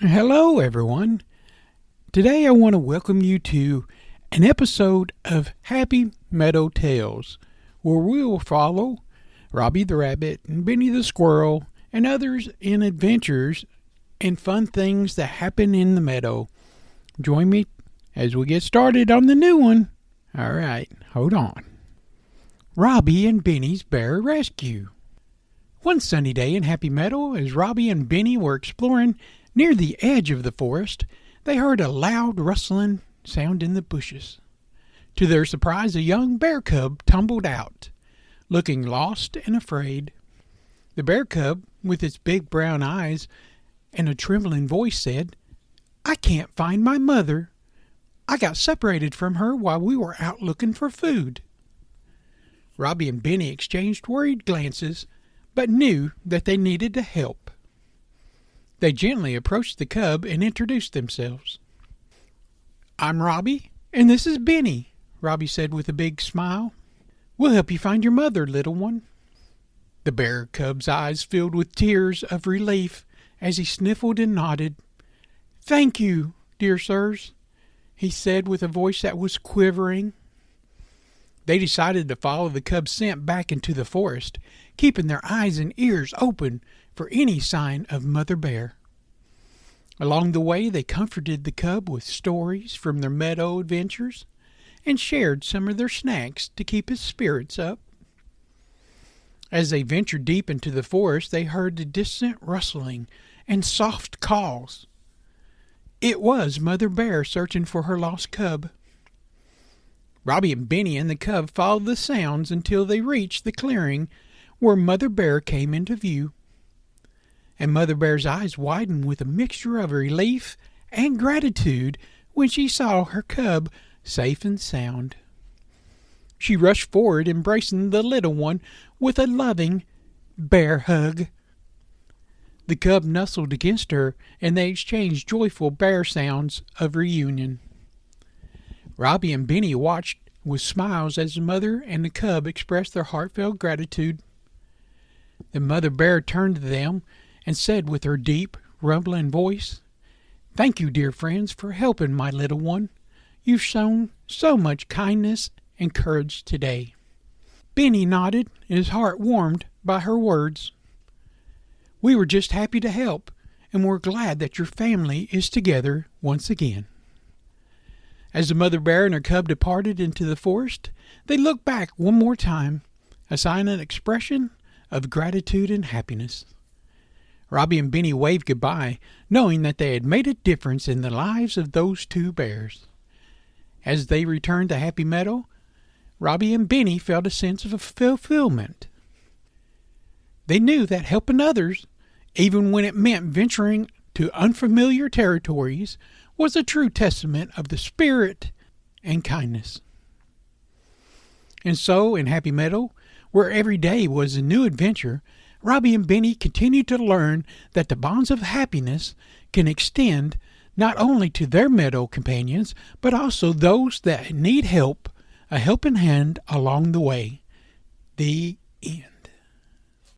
Hello, everyone. Today I want to welcome you to an episode of Happy Meadow Tales, where we will follow Robby the Rabbit and Benny the Squirrel and others in adventures and fun things that happen in the meadow. Join me as we get started on the new one. All right, hold on. Robby and Benny's Bear Rescue. One sunny day in Happy Meadow, as Robby and Benny were exploring near the edge of the forest, they heard a loud rustling sound in the bushes. To their surprise, a young bear cub tumbled out, looking lost and afraid. The bear cub, with its big brown eyes and a trembling voice, said, "I can't find my mother. I got separated from her while we were out looking for food." Robby and Benny exchanged worried glances, but knew that they needed help. They gently approached the cub and introduced themselves. "I'm Robby, and this is Benny," Robby said with a big smile. "We'll help you find your mother, little one." The bear cub's eyes filled with tears of relief as he sniffled and nodded. "Thank you, dear sirs," he said with a voice that was quivering. They decided to follow the cub's scent back into the forest, keeping their eyes and ears open for any sign of Mother Bear. Along the way, they comforted the cub with stories from their meadow adventures and shared some of their snacks to keep his spirits up. As they ventured deep into the forest, they heard the distant rustling and soft calls. It was Mother Bear searching for her lost cub. Robby and Benny and the cub followed the sounds until they reached the clearing where Mother Bear came into view. And Mother Bear's eyes widened with a mixture of relief and gratitude when she saw her cub safe and sound. She rushed forward, embracing the little one with a loving bear hug. The cub nestled against her, and they exchanged joyful bear sounds of reunion. Robby and Benny watched with smiles as the mother and the cub expressed their heartfelt gratitude. The Mother Bear turned to them and said with her deep, rumbling voice, "Thank you, dear friends, for helping my little one. You've shown so much kindness and courage today." Benny nodded, and his heart warmed by her words. "We were just happy to help, and we're glad that your family is together once again." As the Mother Bear and her cub departed into the forest, they looked back one more time, a silent expression of gratitude and happiness. Robby and Benny waved goodbye, knowing that they had made a difference in the lives of those two bears. As they returned to Happy Meadow, Robby and Benny felt a sense of fulfillment. They knew that helping others, even when it meant venturing to unfamiliar territories, was a true testament of the spirit and kindness. And so, in Happy Meadow, where every day was a new adventure, Robby and Benny continued to learn that the bonds of happiness can extend not only to their meadow companions, but also those that need help, a helping hand along the way. The end.